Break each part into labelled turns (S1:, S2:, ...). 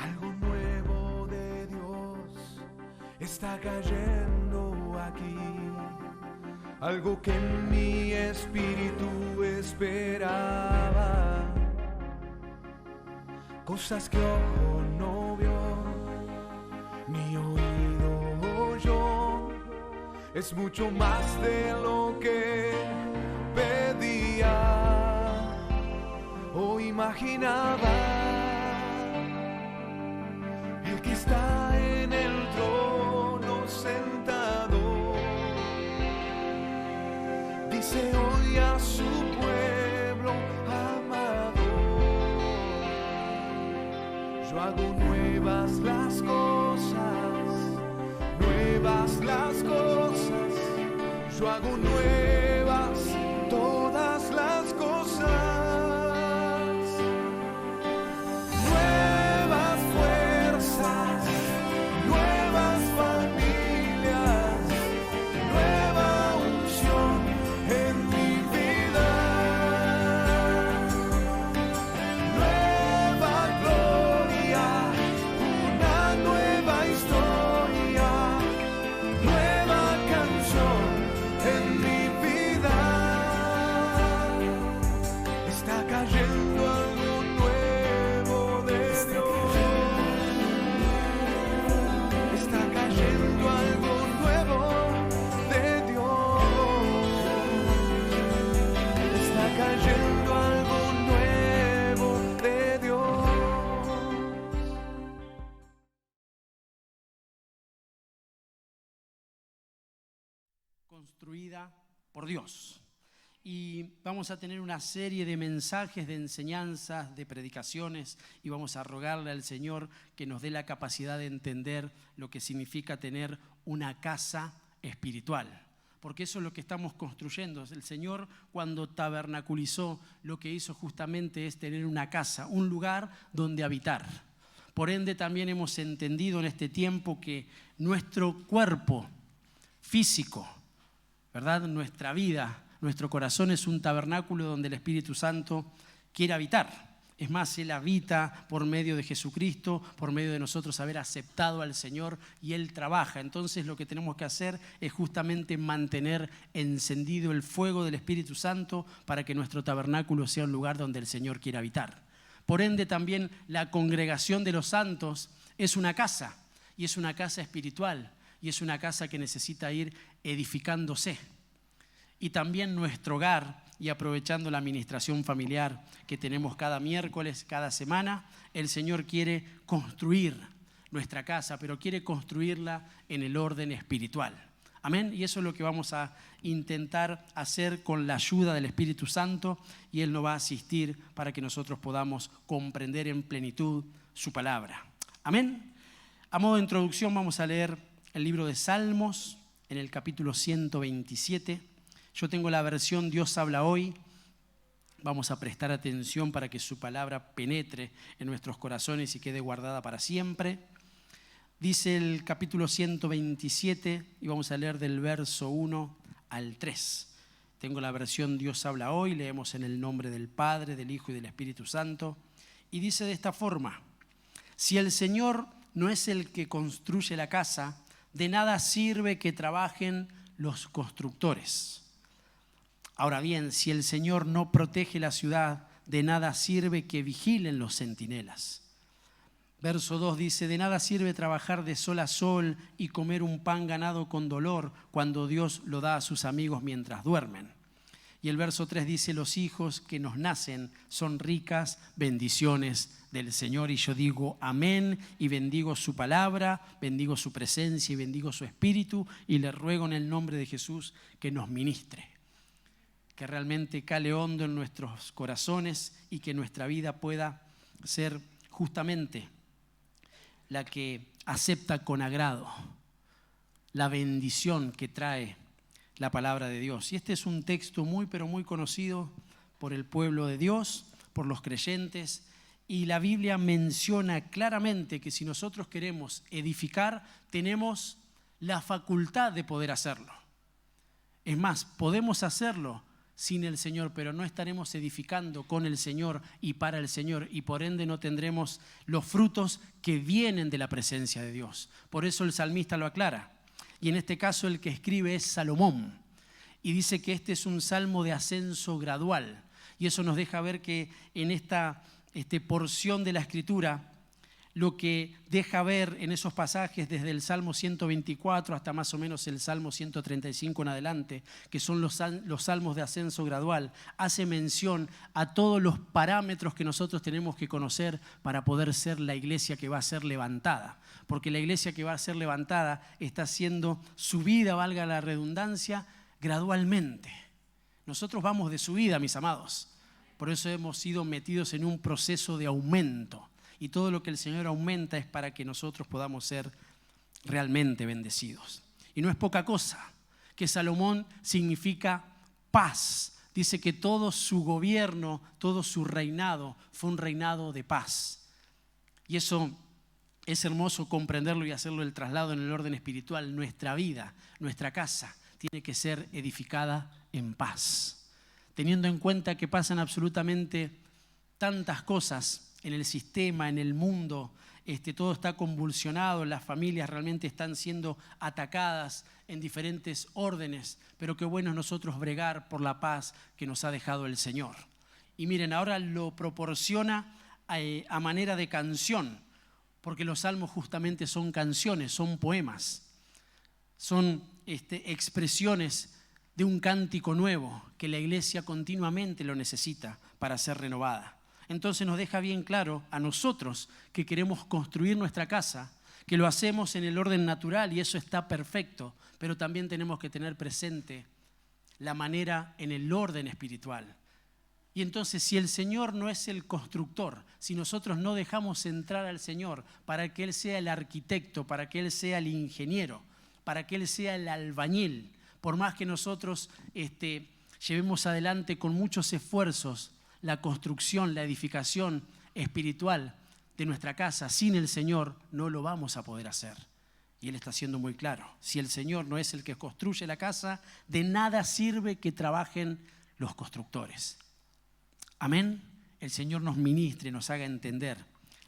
S1: Algo nuevo de Dios está cayendo aquí. Algo que en mi espíritu esperaba. Cosas que ojo no vio, ni oído oyó. Es mucho más de lo que pedía o imaginaba. El que está en el trono sentado dice hoy a su pueblo amado: yo hago nuevas las cosas, nuevas las cosas, yo hago nuevas todas las cosas.
S2: Construida por Dios. Y vamos a tener una serie de mensajes, de enseñanzas, de predicaciones, y vamos a rogarle al Señor que nos dé la capacidad de entender lo que significa tener una casa espiritual. Porque eso es lo que estamos construyendo. El Señor, cuando tabernaculizó, lo que hizo justamente es tener una casa, un lugar donde habitar. Por ende, también hemos entendido en este tiempo que nuestro cuerpo físico, ¿verdad?, nuestra vida, nuestro corazón es un tabernáculo donde el Espíritu Santo quiere habitar. Es más, Él habita por medio de Jesucristo, por medio de nosotros haber aceptado al Señor, y Él trabaja. Entonces lo que tenemos que hacer es justamente mantener encendido el fuego del Espíritu Santo para que nuestro tabernáculo sea un lugar donde el Señor quiere habitar. Por ende, también la congregación de los santos es una casa, y es una casa espiritual, y es una casa que necesita ir edificándose. Y también nuestro hogar, y aprovechando la administración familiar que tenemos cada miércoles, cada semana, el Señor quiere construir nuestra casa, pero quiere construirla en el orden espiritual. Amén. Y eso es lo que vamos a intentar hacer con la ayuda del Espíritu Santo, y Él nos va a asistir para que nosotros podamos comprender en plenitud su palabra. Amén. A modo de introducción vamos a leer el libro de Salmos en el capítulo 127. Yo tengo la versión Dios habla hoy. Vamos a prestar atención para que su palabra penetre en nuestros corazones y quede guardada para siempre. Dice el capítulo 127 y vamos a leer del verso 1 al 3. Tengo la versión Dios habla hoy, leemos en el nombre del Padre, del Hijo y del Espíritu Santo. Y dice de esta forma: si el Señor no es el que construye la casa, de nada sirve que trabajen los constructores. Ahora bien, si el Señor no protege la ciudad, de nada sirve que vigilen los centinelas. Verso 2 dice: de nada sirve trabajar de sol a sol y comer un pan ganado con dolor cuando Dios lo da a sus amigos mientras duermen. Y el verso 3 dice: los hijos que nos nacen son ricas bendiciones del Señor. Y yo digo amén, y bendigo su palabra, bendigo su presencia y bendigo su espíritu, y le ruego en el nombre de Jesús que nos ministre, que realmente cale hondo en nuestros corazones y que nuestra vida pueda ser justamente la que acepta con agrado la bendición que trae la palabra de Dios. Y este es un texto muy, pero muy conocido por el pueblo de Dios, por los creyentes, y la Biblia menciona claramente que si nosotros queremos edificar, tenemos la facultad de poder hacerlo. Es más, podemos hacerlo sin el Señor, pero no estaremos edificando con el Señor y para el Señor, y por ende no tendremos los frutos que vienen de la presencia de Dios. Por eso el salmista lo aclara. Y en este caso el que escribe es Salomón. Y dice que este es un salmo de ascenso gradual. Y eso nos deja ver que en esta porción de la Escritura, lo que deja ver en esos pasajes desde el Salmo 124 hasta más o menos el Salmo 135 en adelante, que son los salmos de ascenso gradual, hace mención a todos los parámetros que nosotros tenemos que conocer para poder ser la iglesia que va a ser levantada. Porque la iglesia que va a ser levantada está siendo subida, valga la redundancia, gradualmente. Nosotros vamos de subida, mis amados. Por eso hemos sido metidos en un proceso de aumento. Y todo lo que el Señor aumenta es para que nosotros podamos ser realmente bendecidos. Y no es poca cosa que Salomón significa paz. Dice que todo su gobierno, todo su reinado fue un reinado de paz. Y eso es hermoso comprenderlo y hacerlo el traslado en el orden espiritual. Nuestra vida, nuestra casa, tiene que ser edificada en paz. Teniendo en cuenta que pasan absolutamente tantas cosas en el sistema, en el mundo, todo está convulsionado, las familias realmente están siendo atacadas en diferentes órdenes, pero qué bueno es nosotros bregar por la paz que nos ha dejado el Señor. Y miren, ahora lo proporciona a manera de canción, porque los salmos justamente son canciones, son poemas, son expresiones de un cántico nuevo que la iglesia continuamente lo necesita para ser renovada. Entonces nos deja bien claro a nosotros que queremos construir nuestra casa, que lo hacemos en el orden natural y eso está perfecto, pero también tenemos que tener presente la manera en el orden espiritual. Y entonces si el Señor no es el constructor, si nosotros no dejamos entrar al Señor para que Él sea el arquitecto, para que Él sea el ingeniero, para que Él sea el albañil, por más que nosotros llevemos adelante con muchos esfuerzos la construcción, la edificación espiritual de nuestra casa, sin el Señor no lo vamos a poder hacer. Y Él está siendo muy claro. Si el Señor no es el que construye la casa, de nada sirve que trabajen los constructores. Amén. El Señor nos ministre, nos haga entender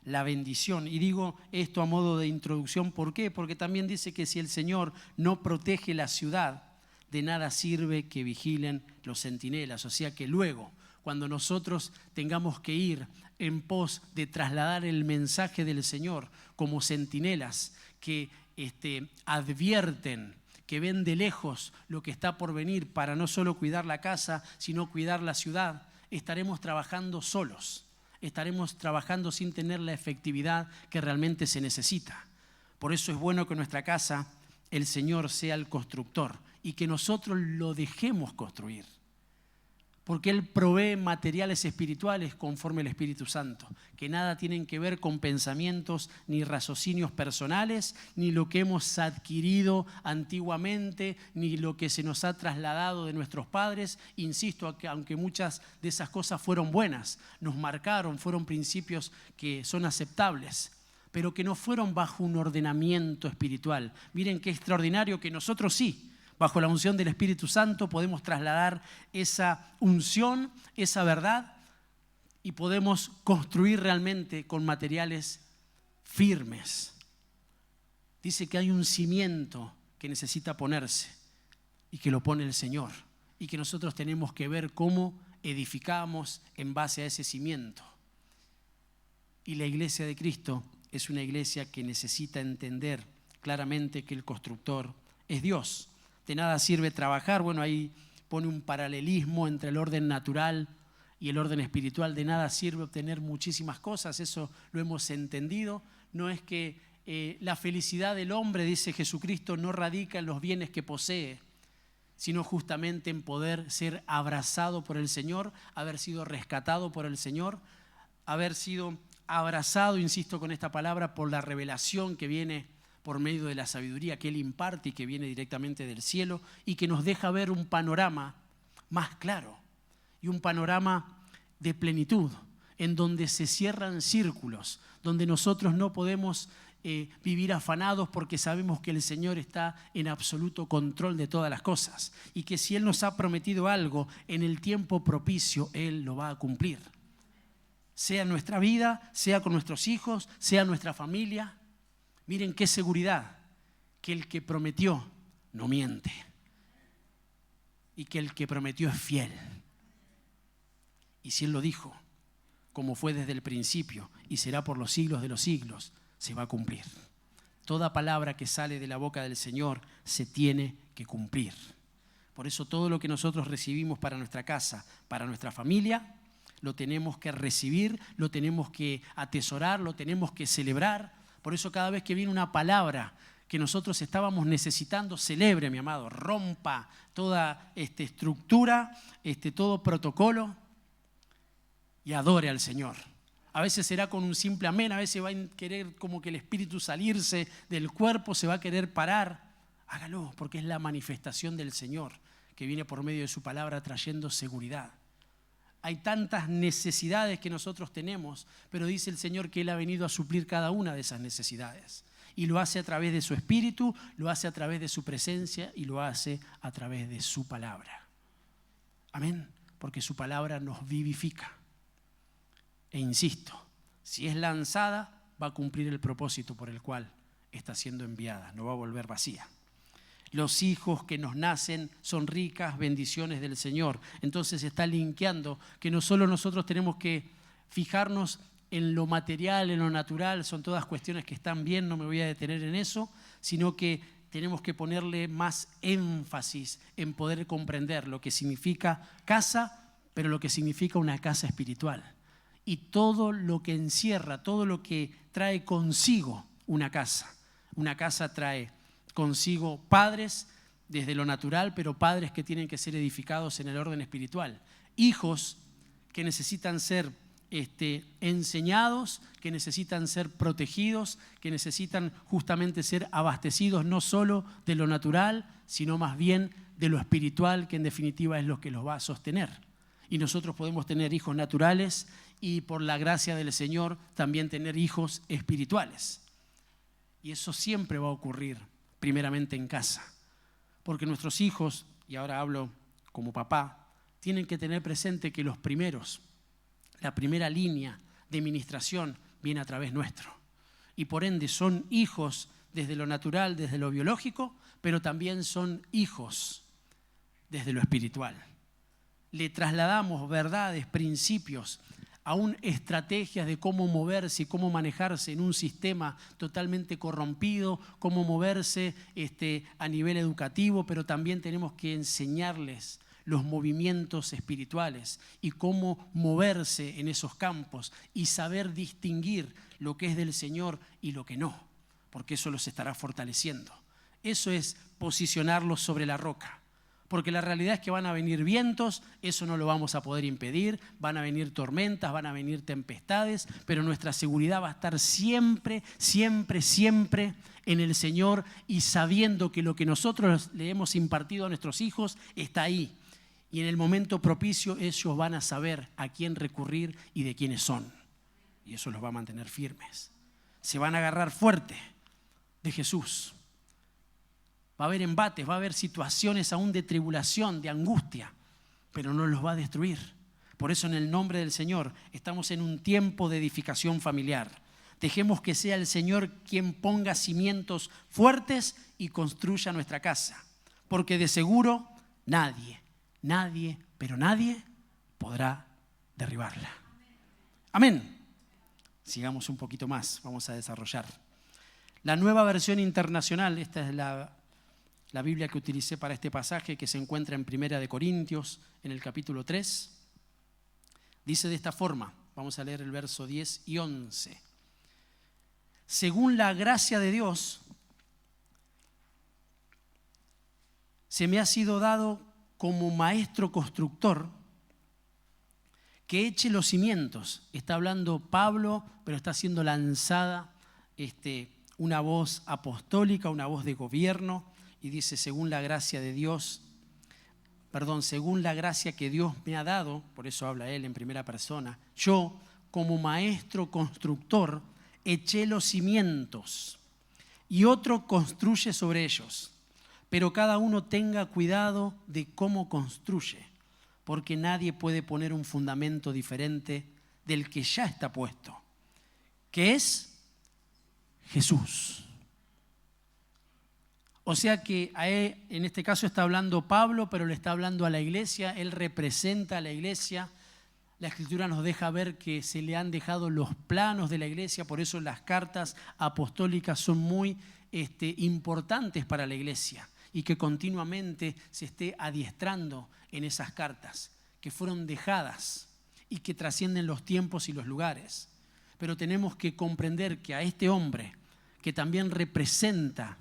S2: la bendición. Y digo esto a modo de introducción. ¿Por qué? Porque también dice que si el Señor no protege la ciudad, de nada sirve que vigilen los centinelas. O sea que luego, cuando nosotros tengamos que ir en pos de trasladar el mensaje del Señor como centinelas que advierten, que ven de lejos lo que está por venir para no solo cuidar la casa, sino cuidar la ciudad, estaremos trabajando solos, estaremos trabajando sin tener la efectividad que realmente se necesita. Por eso es bueno que en nuestra casa el Señor sea el constructor y que nosotros lo dejemos construir. Porque Él provee materiales espirituales conforme al Espíritu Santo, que nada tienen que ver con pensamientos ni raciocinios personales, ni lo que hemos adquirido antiguamente, ni lo que se nos ha trasladado de nuestros padres. Insisto, aunque muchas de esas cosas fueron buenas, nos marcaron, fueron principios que son aceptables, pero que no fueron bajo un ordenamiento espiritual. Miren qué extraordinario que nosotros sí, bajo la unción del Espíritu Santo podemos trasladar esa unción, esa verdad y podemos construir realmente con materiales firmes. Dice que hay un cimiento que necesita ponerse y que lo pone el Señor y que nosotros tenemos que ver cómo edificamos en base a ese cimiento. Y la iglesia de Cristo es una iglesia que necesita entender claramente que el constructor es Dios. De nada sirve trabajar, bueno, ahí pone un paralelismo entre el orden natural y el orden espiritual. De nada sirve obtener muchísimas cosas, eso lo hemos entendido. No es que la felicidad del hombre, dice Jesucristo, no radica en los bienes que posee, sino justamente en poder ser abrazado por el Señor, haber sido rescatado por el Señor, haber sido abrazado, insisto con esta palabra, por la revelación que viene por medio de la sabiduría que Él imparte y que viene directamente del cielo y que nos deja ver un panorama más claro y un panorama de plenitud en donde se cierran círculos, donde nosotros no podemos vivir afanados porque sabemos que el Señor está en absoluto control de todas las cosas y que si Él nos ha prometido algo en el tiempo propicio, Él lo va a cumplir. Sea en nuestra vida, sea con nuestros hijos, sea en nuestra familia. Miren qué seguridad, que el que prometió no miente y que el que prometió es fiel. Y si Él lo dijo, como fue desde el principio y será por los siglos de los siglos, se va a cumplir. Toda palabra que sale de la boca del Señor se tiene que cumplir. Por eso todo lo que nosotros recibimos para nuestra casa, para nuestra familia, lo tenemos que recibir, lo tenemos que atesorar, lo tenemos que celebrar. Por eso cada vez que viene una palabra que nosotros estábamos necesitando, celebre, mi amado, rompa toda estructura, todo protocolo y adore al Señor. A veces será con un simple amén, a veces va a querer como que el espíritu salirse del cuerpo, se va a querer parar. Hágalo, porque es la manifestación del Señor que viene por medio de su palabra trayendo seguridad. Hay tantas necesidades que nosotros tenemos, pero dice el Señor que Él ha venido a suplir cada una de esas necesidades. Y lo hace a través de su espíritu, lo hace a través de su presencia y lo hace a través de su palabra. Amén, porque su palabra nos vivifica. E insisto, si es lanzada, va a cumplir el propósito por el cual está siendo enviada, no va a volver vacía. Los hijos que nos nacen son ricas bendiciones del Señor. Entonces está linkeando que no solo nosotros tenemos que fijarnos en lo material, en lo natural, son todas cuestiones que están bien, no me voy a detener en eso, sino que tenemos que ponerle más énfasis en poder comprender lo que significa casa, pero lo que significa una casa espiritual. Y todo lo que encierra, todo lo que trae consigo una casa. Una casa trae consigo padres desde lo natural, pero padres que tienen que ser edificados en el orden espiritual. Hijos que necesitan ser enseñados, que necesitan ser protegidos, que necesitan justamente ser abastecidos no solo de lo natural, sino más bien de lo espiritual, que en definitiva es lo que los va a sostener. Y nosotros podemos tener hijos naturales y por la gracia del Señor también tener hijos espirituales. Y eso siempre va a ocurrir primeramente en casa. Porque nuestros hijos, y ahora hablo como papá, tienen que tener presente que los primeros, la primera línea de ministración viene a través nuestro. Y por ende son hijos desde lo natural, desde lo biológico, pero también son hijos desde lo espiritual. Le trasladamos verdades, principios, aún estrategias de cómo moverse y cómo manejarse en un sistema totalmente corrompido, cómo moverse a nivel educativo, pero también tenemos que enseñarles los movimientos espirituales y cómo moverse en esos campos y saber distinguir lo que es del Señor y lo que no, porque eso los estará fortaleciendo. Eso es posicionarlos sobre la roca. Porque la realidad es que van a venir vientos, eso no lo vamos a poder impedir, van a venir tormentas, van a venir tempestades, pero nuestra seguridad va a estar siempre, siempre, siempre en el Señor y sabiendo que lo que nosotros le hemos impartido a nuestros hijos está ahí. Y en el momento propicio ellos van a saber a quién recurrir y de quiénes son. Y eso los va a mantener firmes. Se van a agarrar fuerte de Jesús. Va a haber embates, va a haber situaciones aún de tribulación, de angustia, pero no los va a destruir. Por eso en el nombre del Señor estamos en un tiempo de edificación familiar. Dejemos que sea el Señor quien ponga cimientos fuertes y construya nuestra casa. Porque de seguro nadie, pero nadie podrá derribarla. Amén. Sigamos un poquito más, vamos a desarrollar. La Nueva Versión Internacional, esta es la Biblia que utilicé para este pasaje, que se encuentra en 1 Corintios, en el capítulo 3, dice de esta forma, vamos a leer el verso 10 y 11. Según la gracia de Dios, se me ha sido dado como maestro constructor que eche los cimientos. Está hablando Pablo, pero está siendo lanzada una voz apostólica, una voz de gobierno. Y dice, según la gracia de Dios, según la gracia que Dios me ha dado, por eso habla él en primera persona, yo, como maestro constructor, eché los cimientos y otro construye sobre ellos. Pero cada uno tenga cuidado de cómo construye, porque nadie puede poner un fundamento diferente del que ya está puesto, que es Jesús. O sea que en este caso está hablando Pablo, pero le está hablando a la iglesia. Él representa a la iglesia. La Escritura nos deja ver que se le han dejado los planos de la iglesia, por eso las cartas apostólicas son muy importantes para la iglesia y que continuamente se esté adiestrando en esas cartas que fueron dejadas y que trascienden los tiempos y los lugares. Pero tenemos que comprender que a este hombre, que también representa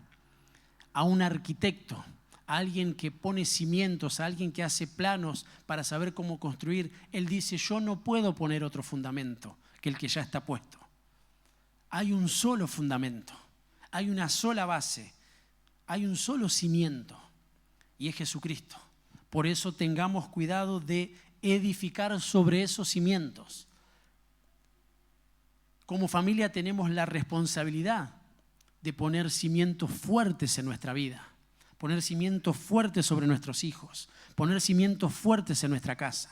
S2: a un arquitecto, a alguien que pone cimientos, a alguien que hace planos para saber cómo construir, él dice: yo no puedo poner otro fundamento que el que ya está puesto. Hay un solo fundamento, hay una sola base, hay un solo cimiento, y es Jesucristo. Por eso tengamos cuidado de edificar sobre esos cimientos. Como familia tenemos la responsabilidad de poner cimientos fuertes en nuestra vida, poner cimientos fuertes sobre nuestros hijos, poner cimientos fuertes en nuestra casa,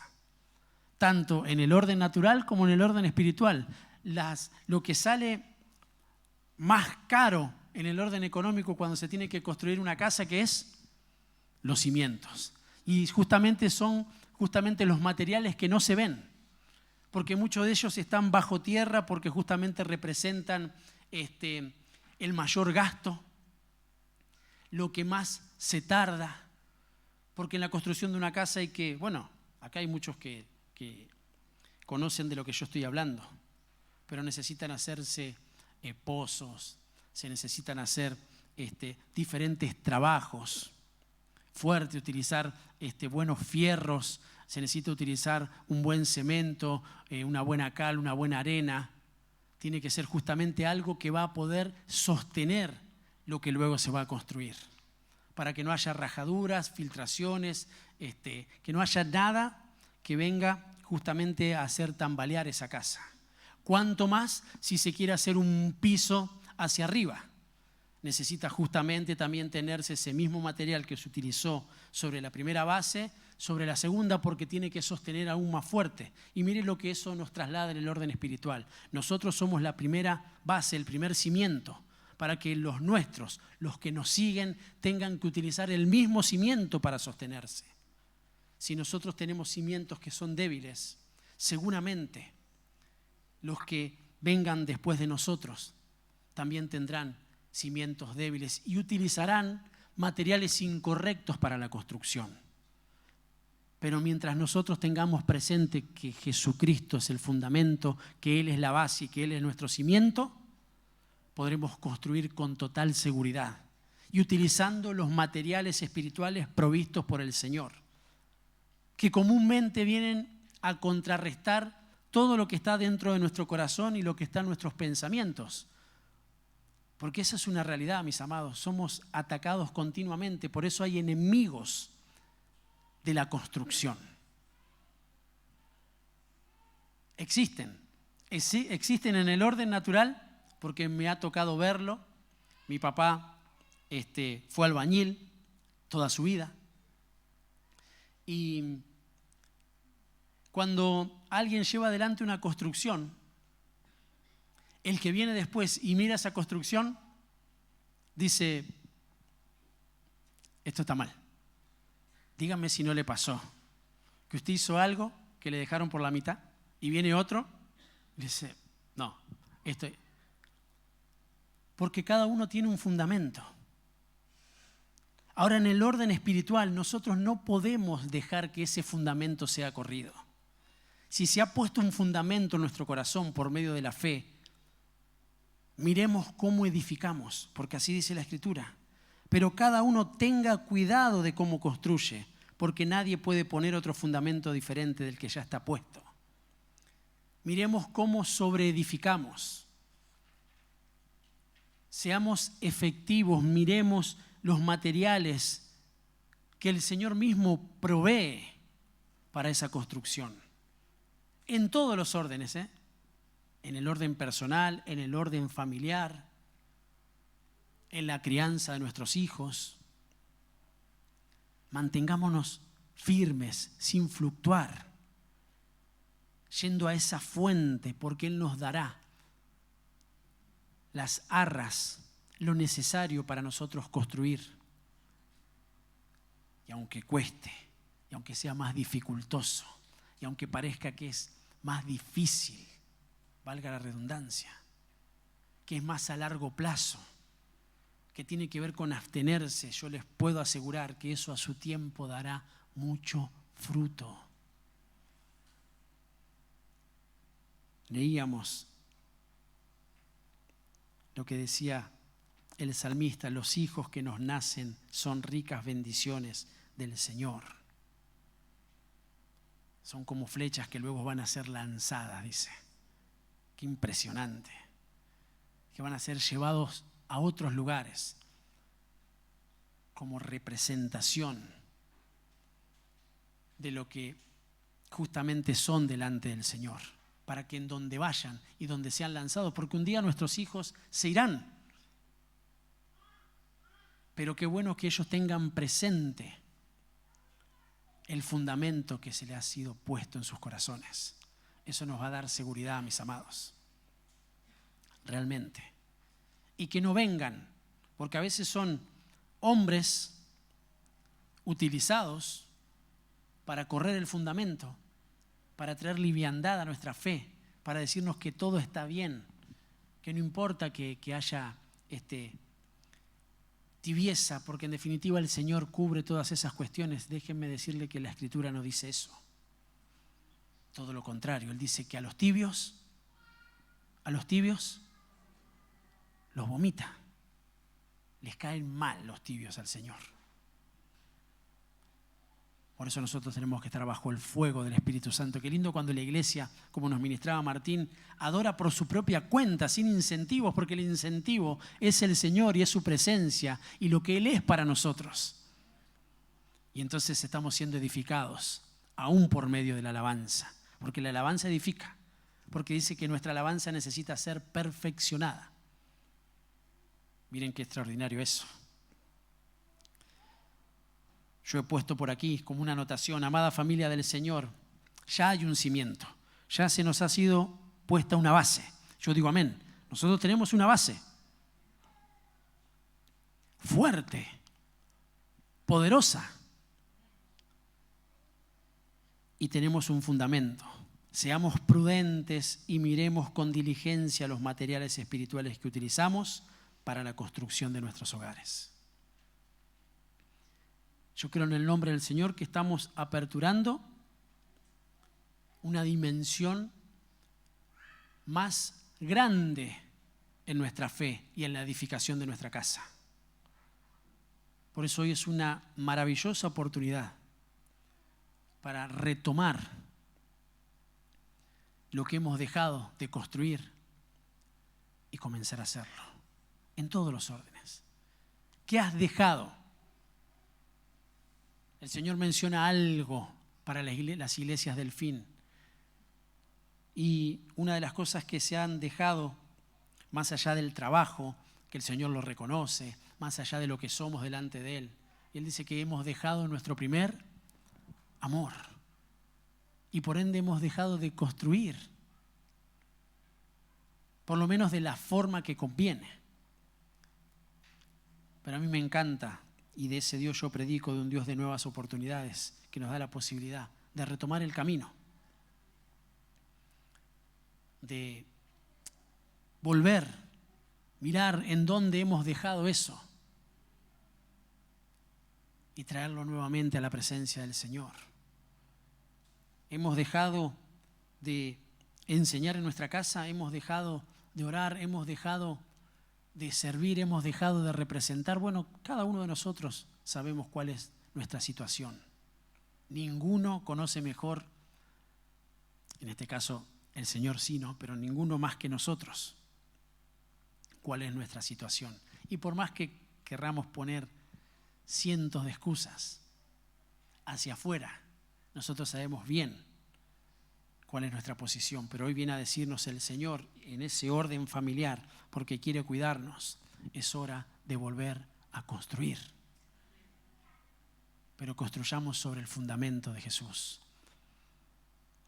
S2: tanto en el orden natural como en el orden espiritual. Lo que sale más caro en el orden económico cuando se tiene que construir una casa, ¿qué es? Los cimientos. Y justamente son los materiales que no se ven, porque muchos de ellos están bajo tierra, porque justamente representan el mayor gasto, lo que más se tarda, porque en la construcción de una casa hay que, acá hay muchos que conocen de lo que yo estoy hablando, pero necesitan hacerse pozos, se necesitan hacer diferentes trabajos fuertes, utilizar buenos fierros, se necesita utilizar un buen cemento, una buena cal, una buena arena. Tiene que ser justamente algo que va a poder sostener lo que luego se va a construir, para que no haya rajaduras, filtraciones, que no haya nada que venga justamente a hacer tambalear esa casa. Cuanto más si se quiere hacer un piso hacia arriba. Necesita justamente también tenerse ese mismo material que se utilizó sobre la primera base, sobre la segunda, porque tiene que sostener aún más fuerte. Y mire lo que eso nos traslada en el orden espiritual. Nosotros somos la primera base, el primer cimiento, para que los nuestros, los que nos siguen, tengan que utilizar el mismo cimiento para sostenerse. Si nosotros tenemos cimientos que son débiles, seguramente los que vengan después de nosotros también tendrán cimientos débiles y utilizarán materiales incorrectos para la construcción. Pero mientras nosotros tengamos presente que Jesucristo es el fundamento, que Él es la base y que Él es nuestro cimiento, podremos construir con total seguridad y utilizando los materiales espirituales provistos por el Señor, que comúnmente vienen a contrarrestar todo lo que está dentro de nuestro corazón y lo que está en nuestros pensamientos. Porque esa es una realidad, mis amados. Somos atacados continuamente, por eso hay enemigos de la construcción. Existen en el orden natural, porque me ha tocado verlo. Mi papá fue albañil toda su vida. Y cuando alguien lleva adelante una construcción, el que viene después y mira esa construcción, dice: esto está mal. Dígame si no le pasó, que usted hizo algo que le dejaron por la mitad y viene otro y dice: no, porque cada uno tiene un fundamento. Ahora, en el orden espiritual, nosotros no podemos dejar que ese fundamento sea corrido. Si se ha puesto un fundamento en nuestro corazón por medio de la fe, miremos cómo edificamos, porque así dice la Escritura. Pero cada uno tenga cuidado de cómo construye, porque nadie puede poner otro fundamento diferente del que ya está puesto. Miremos cómo sobreedificamos. Seamos efectivos, miremos los materiales que el Señor mismo provee para esa construcción. En todos los órdenes, en el orden personal, en el orden familiar, en la crianza de nuestros hijos. Mantengámonos firmes, sin fluctuar, yendo a esa fuente, porque Él nos dará las arras, lo necesario para nosotros construir. Y aunque cueste, y aunque sea más dificultoso, y aunque parezca que es más difícil, valga la redundancia, que es más a largo plazo, que tiene que ver con abstenerse, yo les puedo asegurar que eso a su tiempo dará mucho fruto. Leíamos lo que decía el salmista: los hijos que nos nacen son ricas bendiciones del Señor. Son como flechas que luego van a ser lanzadas, dice. Qué impresionante. Que van a ser llevados a otros lugares como representación de lo que justamente son delante del Señor, para que en donde vayan y donde sean lanzados, porque un día nuestros hijos se irán, pero qué bueno que ellos tengan presente el fundamento que se les ha sido puesto en sus corazones. Eso nos va a dar seguridad, mis amados, realmente. Y que no vengan, porque a veces son hombres utilizados para correr el fundamento, para traer liviandad a nuestra fe, para decirnos que todo está bien, que no importa que haya tibieza, porque en definitiva el Señor cubre todas esas cuestiones. Déjenme decirle que la Escritura no dice eso. Todo lo contrario, Él dice que a los tibios los vomita. Les caen mal los tibios al Señor. Por eso nosotros tenemos que estar bajo el fuego del Espíritu Santo. Qué lindo cuando la iglesia, como nos ministraba Martín, adora por su propia cuenta, sin incentivos, porque el incentivo es el Señor y es su presencia y lo que Él es para nosotros. Y entonces estamos siendo edificados, aún por medio de la alabanza, porque la alabanza edifica, porque dice que nuestra alabanza necesita ser perfeccionada. Miren qué extraordinario eso. Yo he puesto por aquí como una anotación: amada familia del Señor, ya hay un cimiento, ya se nos ha sido puesta una base. Yo digo amén. Nosotros tenemos una base fuerte, poderosa, y tenemos un fundamento. Seamos prudentes y miremos con diligencia los materiales espirituales que utilizamos para la construcción de nuestros hogares. Yo creo en el nombre del Señor que estamos aperturando una dimensión más grande en nuestra fe y en la edificación de nuestra casa. Por eso hoy es una maravillosa oportunidad para retomar lo que hemos dejado de construir y comenzar a hacerlo en todos los órdenes. ¿Qué has dejado? El Señor menciona algo para las iglesias del fin. Y una de las cosas que se han dejado, más allá del trabajo, que el Señor lo reconoce, más allá de lo que somos delante de Él, y Él dice que hemos dejado nuestro primer amor. Y por ende hemos dejado de construir, por lo menos de la forma que conviene. Pero a mí me encanta, y de ese Dios yo predico, de un Dios de nuevas oportunidades, que nos da la posibilidad de retomar el camino, de volver, mirar en dónde hemos dejado eso y traerlo nuevamente a la presencia del Señor. Hemos dejado de enseñar en nuestra casa, hemos dejado de orar, hemos dejado de servir, hemos dejado de representar. Bueno, cada uno de nosotros sabemos cuál es nuestra situación. Ninguno conoce mejor, en este caso el Señor sí, ¿no? Pero ninguno más que nosotros, cuál es nuestra situación. Y por más que querramos poner cientos de excusas hacia afuera, nosotros sabemos bien cuál es nuestra posición. Pero hoy viene a decirnos el Señor, en ese orden familiar, porque quiere cuidarnos, es hora de volver a construir. Pero construyamos sobre el fundamento de Jesús.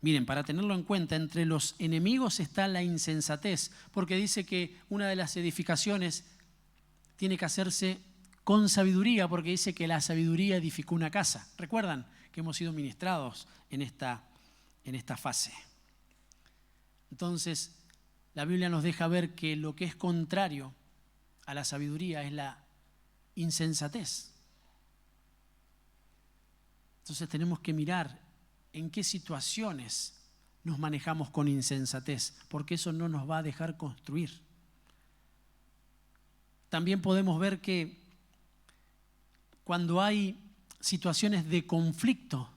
S2: Miren, para tenerlo en cuenta, entre los enemigos está la insensatez, porque dice que una de las edificaciones tiene que hacerse con sabiduría, porque dice que la sabiduría edificó una casa. ¿Recuerdan que hemos sido ministrados en esta fase? Entonces, la Biblia nos deja ver que lo que es contrario a la sabiduría es la insensatez. Entonces tenemos que mirar en qué situaciones nos manejamos con insensatez, porque eso no nos va a dejar construir. También podemos ver que cuando hay situaciones de conflicto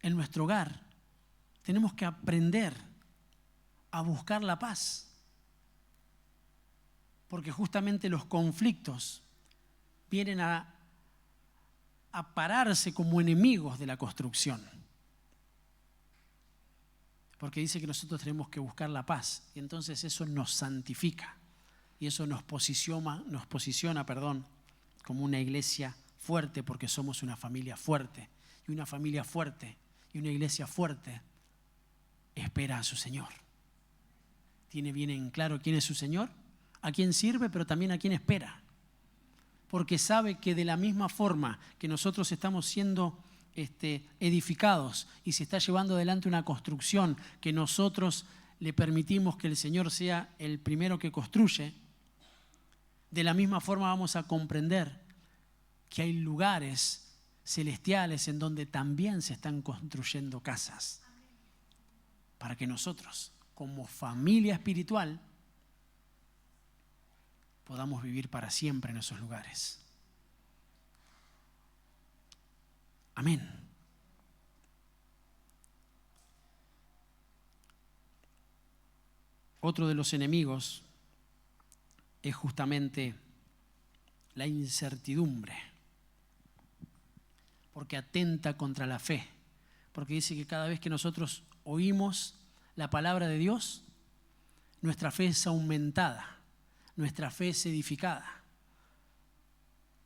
S2: en nuestro hogar, tenemos que aprender a buscar la paz, porque justamente los conflictos vienen a pararse como enemigos de la construcción. Porque dice que nosotros tenemos que buscar la paz, y entonces eso nos santifica y eso nos posiciona, como una iglesia fuerte, porque somos una familia fuerte, y una familia fuerte y una iglesia fuerte espera a su Señor. Tiene bien en claro quién es su Señor, a quién sirve, pero también a quién espera. Porque sabe que de la misma forma que nosotros estamos siendo edificados y se está llevando adelante una construcción que nosotros le permitimos que el Señor sea el primero que construye, de la misma forma vamos a comprender que hay lugares celestiales en donde también se están construyendo casas, para que nosotros, como familia espiritual, podamos vivir para siempre en esos lugares. Amén. Otro de los enemigos es justamente la incertidumbre, porque atenta contra la fe, porque dice que cada vez que nosotros oímos la palabra de Dios, nuestra fe es aumentada, nuestra fe es edificada,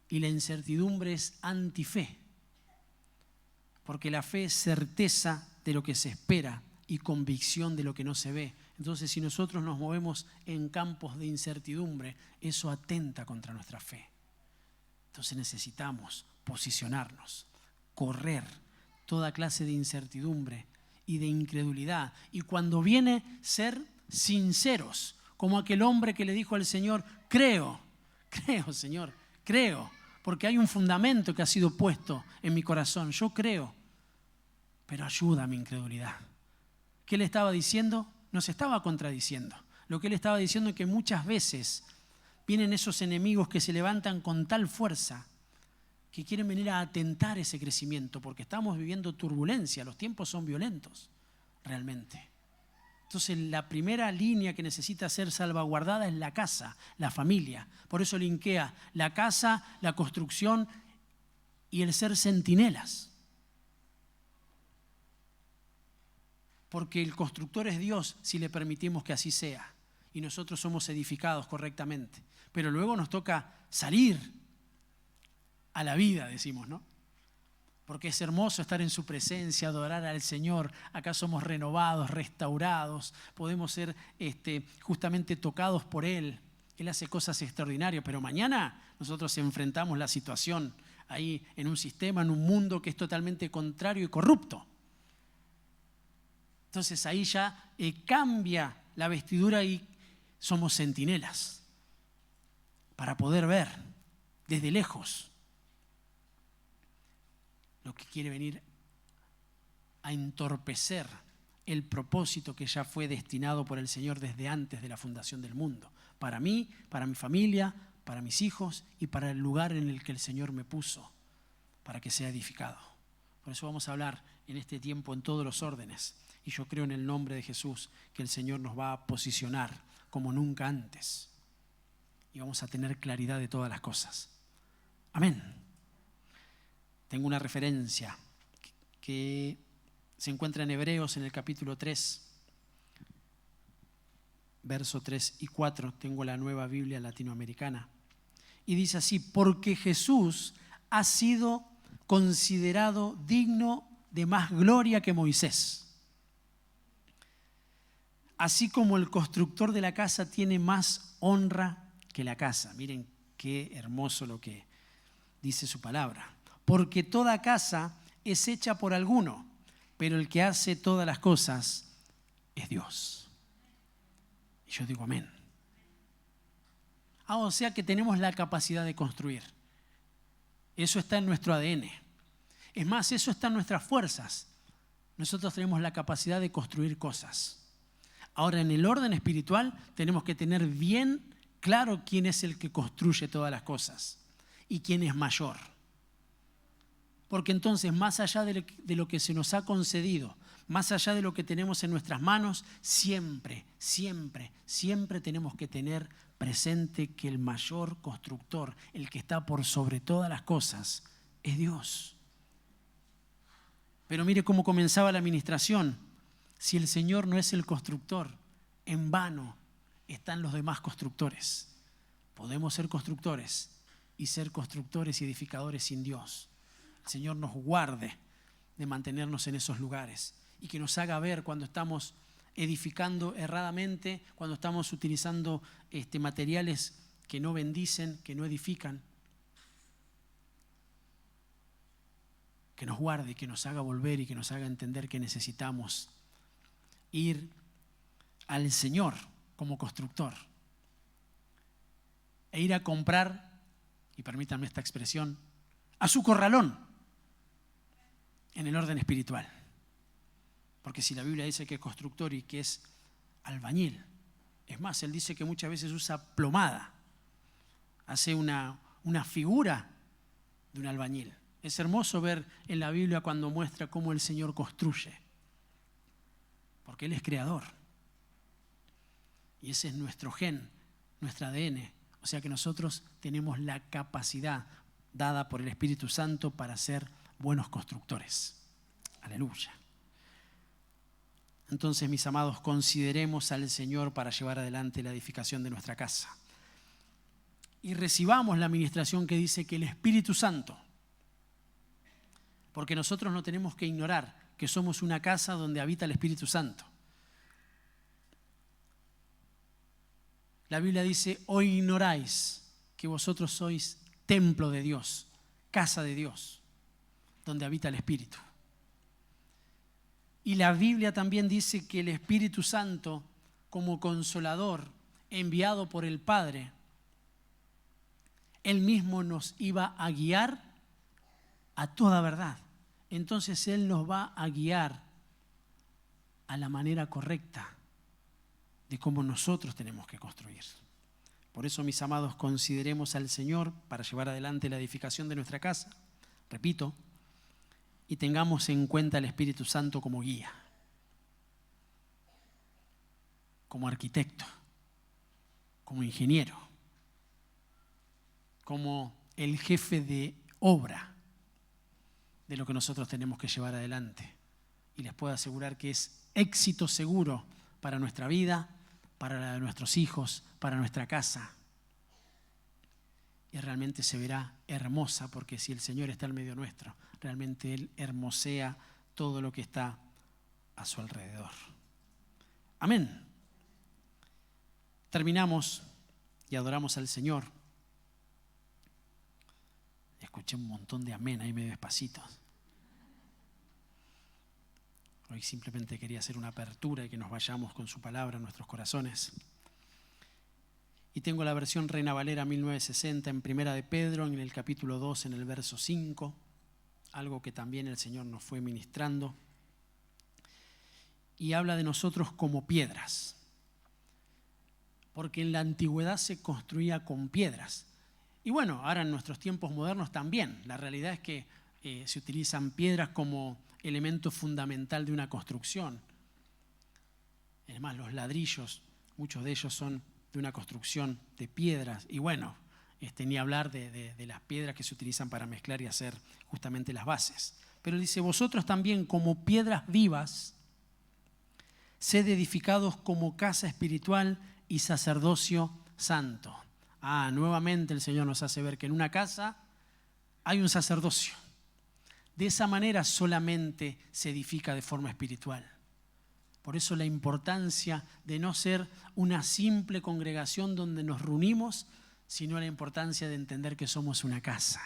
S2: y la incertidumbre es antife, porque la fe es certeza de lo que se espera y convicción de lo que no se ve. Entonces, si nosotros nos movemos en campos de incertidumbre, eso atenta contra nuestra fe. Entonces necesitamos posicionarnos, correr toda clase de incertidumbre y de incredulidad. Y cuando viene, ser sinceros, como aquel hombre que le dijo al Señor: creo, Señor, creo, porque hay un fundamento que ha sido puesto en mi corazón. Yo creo, pero ayuda a mi incredulidad. ¿Qué le estaba diciendo? No se estaba contradiciendo. Lo que él estaba diciendo es que muchas veces vienen esos enemigos que se levantan con tal fuerza que quieren venir a atentar ese crecimiento, porque estamos viviendo turbulencia, los tiempos son violentos, realmente. Entonces, la primera línea que necesita ser salvaguardada es la casa, la familia. Por eso linkea la casa, la construcción y el ser centinelas. Porque el constructor es Dios si le permitimos que así sea. Y nosotros somos edificados correctamente. Pero luego nos toca salir a la vida, decimos, ¿no? Porque es hermoso estar en su presencia, adorar al Señor. Acá somos renovados, restaurados, podemos ser justamente tocados por Él. Él hace cosas extraordinarias, pero mañana nosotros enfrentamos la situación ahí en un sistema, en un mundo que es totalmente contrario y corrupto. Entonces ahí ya cambia la vestidura y somos centinelas para poder ver desde lejos lo que quiere venir a entorpecer el propósito que ya fue destinado por el Señor desde antes de la fundación del mundo. Para mí, para mi familia, para mis hijos y para el lugar en el que el Señor me puso para que sea edificado. Por eso vamos a hablar en este tiempo en todos los órdenes. Y yo creo en el nombre de Jesús que el Señor nos va a posicionar como nunca antes. Y vamos a tener claridad de todas las cosas. Amén. Tengo una referencia que Se encuentra en Hebreos en el capítulo 3, verso 3 y 4. Tengo la Nueva Biblia Latinoamericana. Y dice así: porque Jesús ha sido considerado digno de más gloria que Moisés. Así como el constructor de la casa tiene más honra que la casa. Miren qué hermoso lo que dice su palabra. Porque toda casa es hecha por alguno, pero el que hace todas las cosas es Dios. Y yo digo amén. O sea que tenemos la capacidad de construir. Eso está en nuestro ADN. Es más, eso está en nuestras fuerzas. Nosotros tenemos la capacidad de construir cosas. Ahora, en el orden espiritual tenemos que tener bien claro quién es el que construye todas las cosas y quién es mayor. Porque entonces, más allá de lo que se nos ha concedido, más allá de lo que tenemos en nuestras manos, siempre tenemos que tener presente que el mayor constructor, el que está por sobre todas las cosas, es Dios. Pero mire cómo comenzaba la administración. Si el Señor no es el constructor, en vano están los demás constructores. Podemos ser constructores y edificadores sin Dios. El Señor nos guarde de mantenernos en esos lugares y que nos haga ver cuando estamos edificando erradamente, cuando estamos utilizando materiales que no bendicen, que no edifican. Que nos guarde, que nos haga volver y que nos haga entender que necesitamos ir al Señor como constructor e ir a comprar, y permítanme esta expresión, a su corralón en el orden espiritual. Porque si la Biblia dice que es constructor y que es albañil, es más, él dice que muchas veces usa plomada, hace una figura de un albañil. Es hermoso ver en la Biblia cuando muestra cómo el Señor construye, porque Él es creador. Y ese es nuestro gen, nuestro ADN. O sea que nosotros tenemos la capacidad dada por el Espíritu Santo para ser buenos constructores. Aleluya. Entonces, mis amados, consideremos al Señor para llevar adelante la edificación de nuestra casa. Y recibamos la administración que dice que el Espíritu Santo, porque nosotros no tenemos que ignorar que somos una casa donde habita el Espíritu Santo. La Biblia dice: o ignoráis que vosotros sois templo de Dios, casa de Dios, donde habita el Espíritu. Y la Biblia también dice que el Espíritu Santo, como consolador enviado por el Padre, Él mismo nos iba a guiar a toda verdad. Entonces Él nos va a guiar a la manera correcta de cómo nosotros tenemos que construir. Por eso, mis amados, consideremos al Señor para llevar adelante la edificación de nuestra casa. Repito, y tengamos en cuenta al Espíritu Santo como guía, como arquitecto, como ingeniero, como el jefe de obra de lo que nosotros tenemos que llevar adelante. Y les puedo asegurar que es éxito seguro para nuestra vida, para la de nuestros hijos, para nuestra casa. Y realmente se verá hermosa, porque si el Señor está en medio nuestro, realmente Él hermosea todo lo que está a su alrededor. Amén. Terminamos y adoramos al Señor. Escuché un montón de amén ahí medio despacito. Hoy simplemente quería hacer una apertura y que nos vayamos con su palabra en nuestros corazones. Y tengo la versión Reina Valera 1960 en Primera de Pedro, en el capítulo 2, en el verso 5, algo que también el Señor nos fue ministrando. Y habla de nosotros como piedras, porque en la antigüedad se construía con piedras. Y bueno, ahora en nuestros tiempos modernos también. La realidad es que se utilizan piedras como elemento fundamental de una construcción. Es más, los ladrillos, muchos de ellos son de una construcción de piedras. Y bueno, ni hablar de las piedras que se utilizan para mezclar y hacer justamente las bases. Pero dice, vosotros también como piedras vivas, sed edificados como casa espiritual y sacerdocio santo. Nuevamente el Señor nos hace ver que en una casa hay un sacerdocio. De esa manera solamente se edifica de forma espiritual. Por eso la importancia de no ser una simple congregación donde nos reunimos, sino la importancia de entender que somos una casa.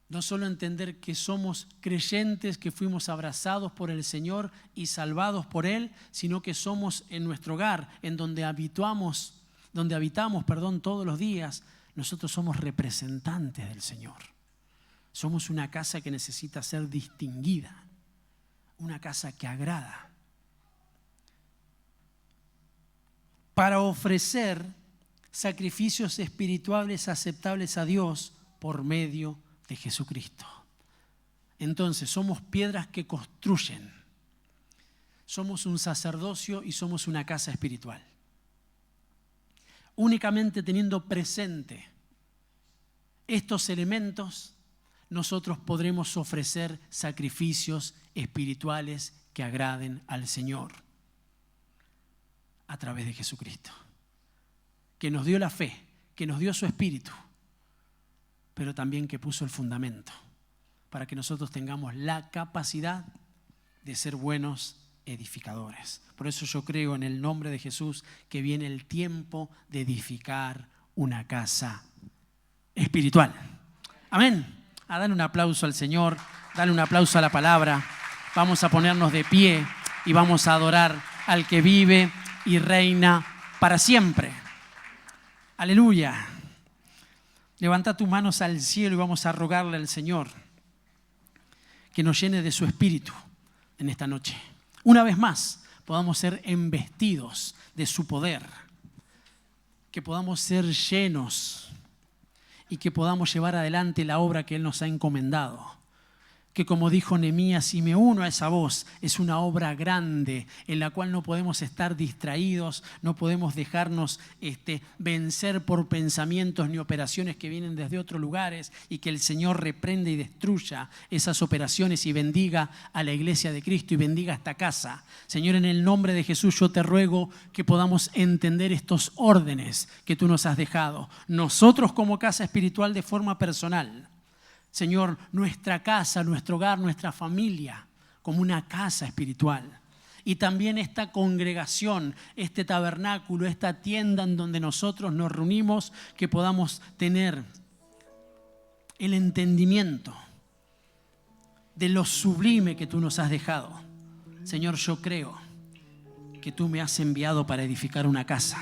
S2: No solo entender que somos creyentes, que fuimos abrazados por el Señor y salvados por Él, sino que somos en nuestro hogar, en donde habitamos todos los días. Nosotros somos representantes del Señor. Somos una casa que necesita ser distinguida, una casa que agrada. Para ofrecer sacrificios espirituales aceptables a Dios por medio de Jesucristo. Entonces, somos piedras que construyen. Somos un sacerdocio y somos una casa espiritual. Únicamente teniendo presente estos elementos, nosotros podremos ofrecer sacrificios espirituales que agraden al Señor a través de Jesucristo, que nos dio la fe, que nos dio su espíritu, pero también que puso el fundamento para que nosotros tengamos la capacidad de ser buenos edificadores. Por eso yo creo en el nombre de Jesús que viene el tiempo de edificar una casa espiritual. Amén. Dale un aplauso al Señor, dale un aplauso a la palabra. Vamos a ponernos de pie y vamos a adorar al que vive y reina para siempre. Aleluya. Levanta tus manos al cielo y vamos a rogarle al Señor que nos llene de su espíritu en esta noche. Una vez más, podamos ser embestidos de su poder, que podamos ser llenos y que podamos llevar adelante la obra que Él nos ha encomendado. Que como dijo Nehemías, y me uno a esa voz, es una obra grande en la cual no podemos estar distraídos, no podemos dejarnos vencer por pensamientos ni operaciones que vienen desde otros lugares, y que el Señor reprenda y destruya esas operaciones y bendiga a la iglesia de Cristo y bendiga esta casa. Señor, en el nombre de Jesús yo te ruego que podamos entender estos órdenes que tú nos has dejado. Nosotros como casa espiritual de forma personal, Señor, nuestra casa, nuestro hogar, nuestra familia, como una casa espiritual. Y también esta congregación, este tabernáculo, esta tienda en donde nosotros nos reunimos, que podamos tener el entendimiento de lo sublime que tú nos has dejado. Señor, yo creo que tú me has enviado para edificar una casa.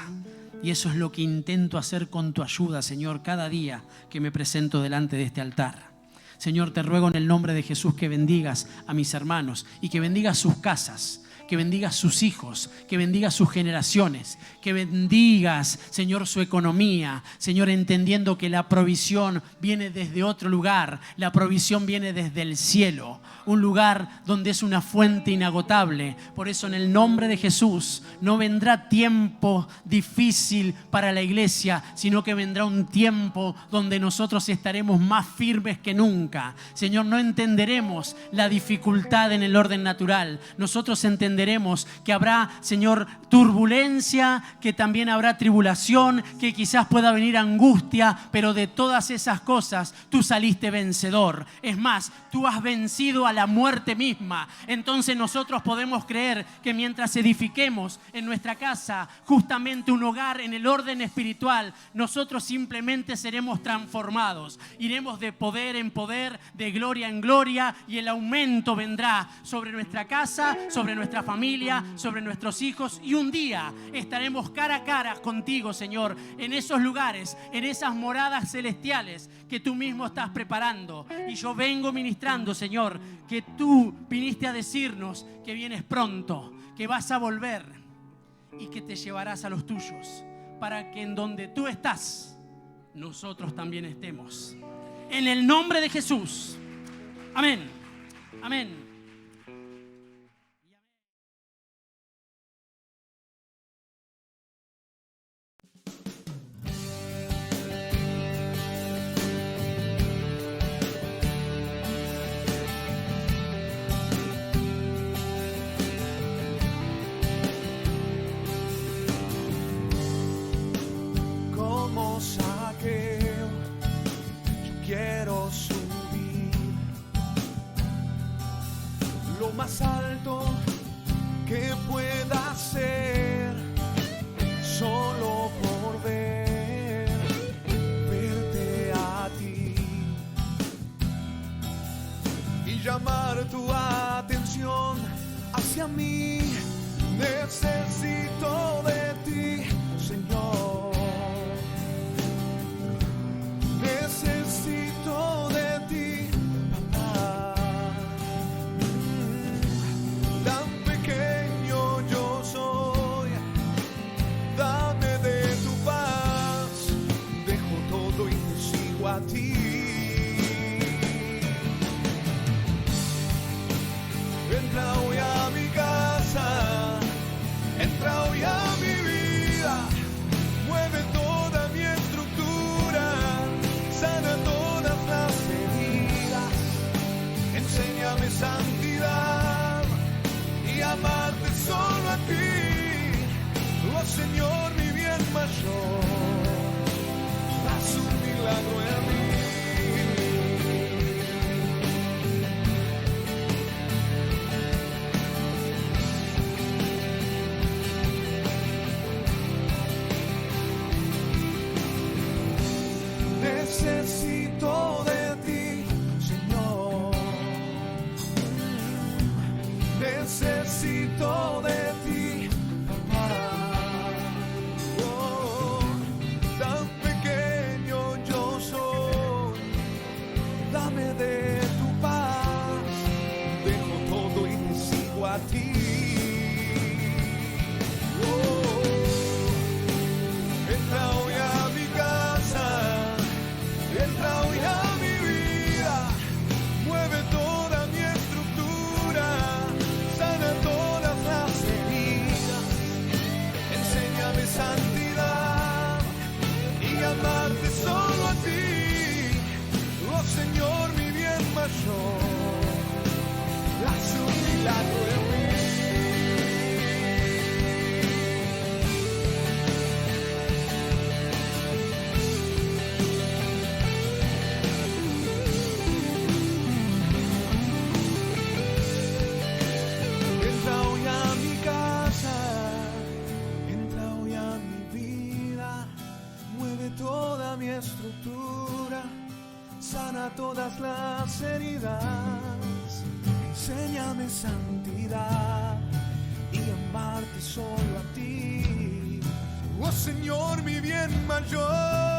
S2: Y eso es lo que intento hacer con tu ayuda, Señor, cada día que me presento delante de este altar. Señor, te ruego en el nombre de Jesús que bendigas a mis hermanos y que bendigas sus casas, que bendigas sus hijos, que bendigas sus generaciones, que bendigas, Señor, su economía. Señor, entendiendo que la provisión viene desde otro lugar, la provisión viene desde el cielo, un lugar donde es una fuente inagotable. Por eso en el nombre de Jesús no vendrá tiempo difícil para la iglesia, sino que vendrá un tiempo donde nosotros estaremos más firmes que nunca. Señor, no entenderemos la dificultad en el orden natural. Nosotros entenderemos que habrá, Señor, turbulencia, que también habrá tribulación, que quizás pueda venir angustia, pero de todas esas cosas tú saliste vencedor. Es más, tú has vencido a la muerte misma. Entonces nosotros podemos creer que mientras edifiquemos en nuestra casa justamente un hogar en el orden espiritual, nosotros simplemente seremos transformados. Iremos de poder en poder, de gloria en gloria, y el aumento vendrá sobre nuestra casa, sobre nuestra familia, sobre nuestros hijos, y un día estaremos cara a cara contigo, Señor, en esos lugares, en esas moradas celestiales que tú mismo estás preparando. Y yo vengo ministrando, Señor, que tú viniste a decirnos que vienes pronto, que vas a volver y que te llevarás a los tuyos, para que en donde tú estás, nosotros también estemos. En el nombre de Jesús. Amén. Amén.
S1: más alto que pueda hacer, solo por verte a ti y llamar tu atención hacia mí. Necesito de ti, Señor. Necesito de ti, papá. Tan pequeño yo soy, dame de tu paz. Dejo todo y te sigo a ti. Entra hoy a mi casa, entra hoy a mi vida, mueve toda mi estructura, sana todas las heridas, enséñame santidad y amarte solo a ti. Oh Señor, mi bien mayor, haz un milagro en mí. Necesito de ti, Señor. Necesito de ti, papá. Oh, tan pequeño yo soy, dame de tu paz. Dejo todo y te sigo a ti. Oh, entra hoy a mi casa, entra hoy a mi vida, mueve toda mi estructura, sana todas las heridas, enséñame santidad y amarte solo a ti. Oh Señor, mi bien mayor, haz un milagro en mí. Toda mi estructura, sana todas las heridas, enséñame santidad y amarte solo a ti. Oh Señor, mi bien mayor.